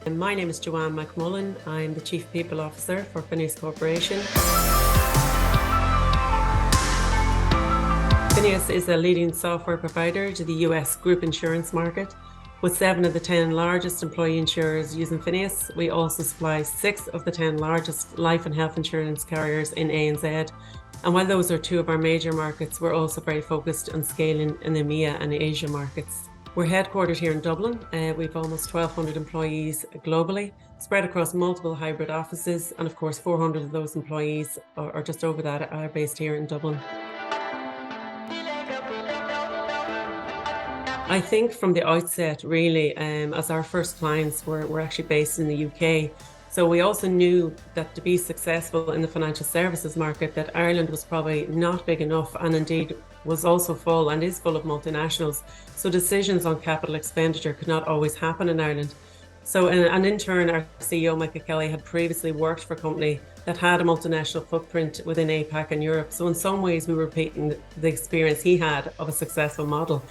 My name is Joanne McMullen. I'm the Chief People Officer for FINEOS Corporation. FINEOS is a leading software provider to the US group insurance market. With 7 of the 10 largest employee insurers using FINEOS, we also supply 6 of the 10 largest life and health insurance carriers in ANZ. And while those are 2 of our major markets, we're also very focused on scaling in EMEA and Asia markets. We're headquartered here in Dublin. We've almost 1,200 employees globally, spread across multiple hybrid offices. And of course, 400 of those employees, or just over that, are based here in Dublin. I think from the outset, really, as our first clients were actually based in the UK. So we also knew that to be successful in the financial services market, that Ireland was probably not big enough, and indeed was also full and is full of multinationals. So decisions on capital expenditure could not always happen in Ireland. So and in turn, our CEO, Michael Kelly, had previously worked for a company that had a multinational footprint within APAC and Europe. So in some ways, we were repeating the experience he had of a successful model.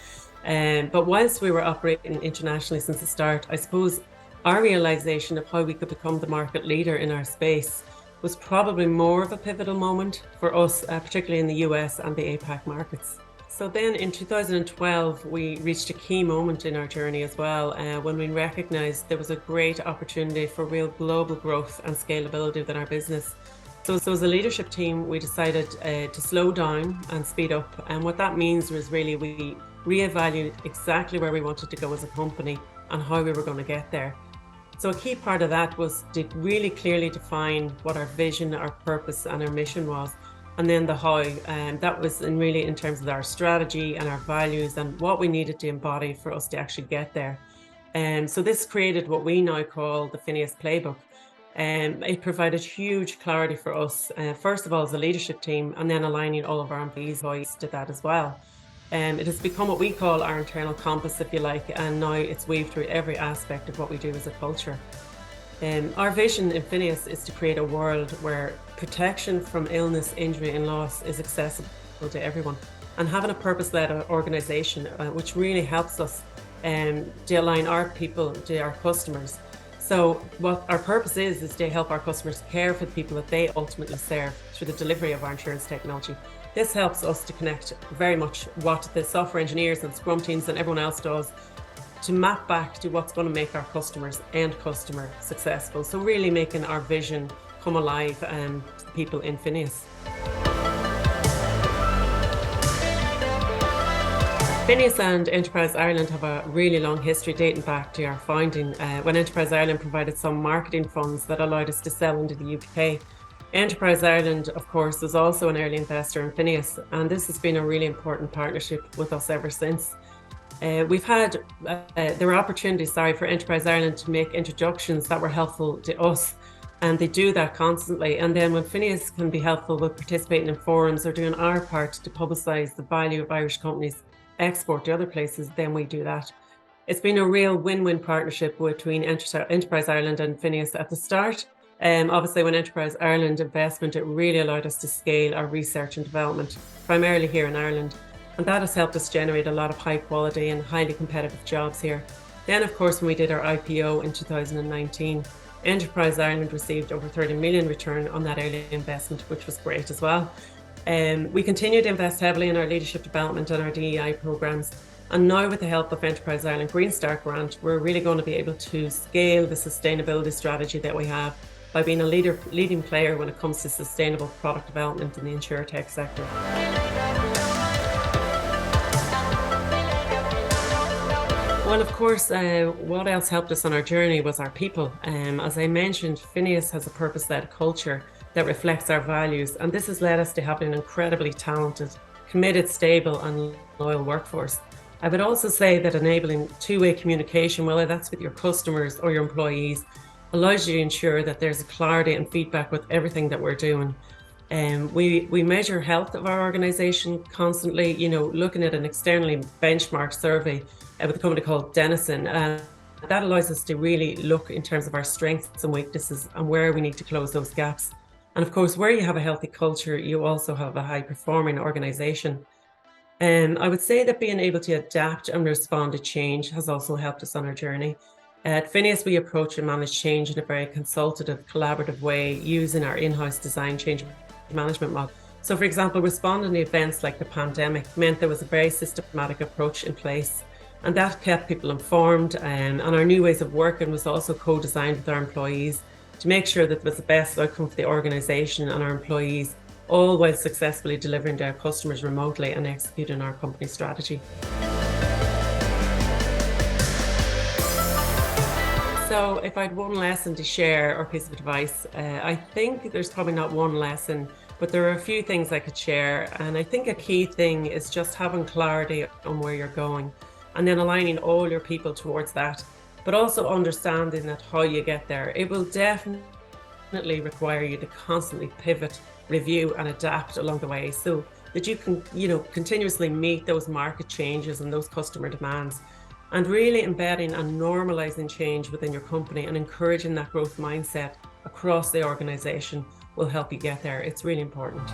But whilst we were operating internationally since the start, I suppose our realization of how we could become the market leader in our space was probably more of a pivotal moment for us, particularly in the US and the APAC markets. So then in 2012, we reached a key moment in our journey as well, when we recognized there was a great opportunity for real global growth and scalability within our business. So as a leadership team, we decided to slow down and speed up. And what that means was really we reevaluated exactly where we wanted to go as a company and how we were going to get there. So a key part of that was to really clearly define what our vision, our purpose and our mission was, and then the how. And that was really in terms of our strategy and our values and what we needed to embody for us to actually get there. So this created what we now call the FINEOS Playbook. It provided huge clarity for us, first of all as a leadership team, and then aligning all of our employees to that as well. It has become what we call our internal compass, if you like, and now it's weaved through every aspect of what we do as a culture. Our vision in FINEOS is to create a world where protection from illness, injury and loss is accessible to everyone, and having a purpose-led organization, which really helps us to align our people to our customers. So what our purpose is to help our customers care for the people that they ultimately serve through the delivery of our insurance technology. This helps us to connect very much what the software engineers and Scrum teams and everyone else does to map back to what's going to make our customers and customer successful. So really making our vision come alive to the people in FINEOS. FINEOS and Enterprise Ireland have a really long history dating back to our founding, when Enterprise Ireland provided some marketing funds that allowed us to sell into the UK. Enterprise Ireland, of course, was also an early investor in FINEOS, and this has been a really important partnership with us ever since. There were opportunities, for Enterprise Ireland to make introductions that were helpful to us, and they do that constantly. And then when FINEOS can be helpful with participating in forums or doing our part to publicise the value of Irish companies' export to other places, then we do that. It's been a real win-win partnership between Enterprise Ireland and FINEOS at the start. Obviously, when Enterprise Ireland investment, it really allowed us to scale our research and development, primarily here in Ireland. And that has helped us generate a lot of high quality and highly competitive jobs here. Then, of course, when we did our IPO in 2019, Enterprise Ireland received over 30 million return on that early investment, which was great as well. We continue to invest heavily in our leadership development and our DEI programs. And now with the help of Enterprise Ireland Green Start grant, we're really going to be able to scale the sustainability strategy that we have by being a leading player when it comes to sustainable product development in the insurtech sector. Well, of course, what else helped us on our journey was our people. As I mentioned, FINEOS has a purpose-led culture that reflects our values, and this has led us to having an incredibly talented, committed, stable and loyal workforce. I would also say that enabling two-way communication, whether that's with your customers or your employees, allows you to ensure that there's a clarity and feedback with everything that we're doing. We measure health of our organization constantly, looking at an externally benchmarked survey with a company called Denison. That allows us to really look in terms of our strengths and weaknesses and where we need to close those gaps. And of course, where you have a healthy culture, you also have a high performing organization. I would say that being able to adapt and respond to change has also helped us on our journey. At FINEOS, we approach and manage change in a very consultative, collaborative way using our in-house design change management model. So, for example, responding to events like the pandemic meant there was a very systematic approach in place, and that kept people informed. And our new ways of working was also co-designed with our employees to make sure that it was the best outcome for the organisation and our employees, all while successfully delivering to our customers remotely and executing our company strategy. So if I had one lesson to share or piece of advice, I think there's probably not one lesson, but there are a few things I could share. And I think a key thing is just having clarity on where you're going and then aligning all your people towards that, but also understanding that how you get there. It will definitely require you to constantly pivot, review and adapt along the way so that you can, continuously meet those market changes and those customer demands. And really embedding and normalizing change within your company and encouraging that growth mindset across the organization will help you get there. It's really important.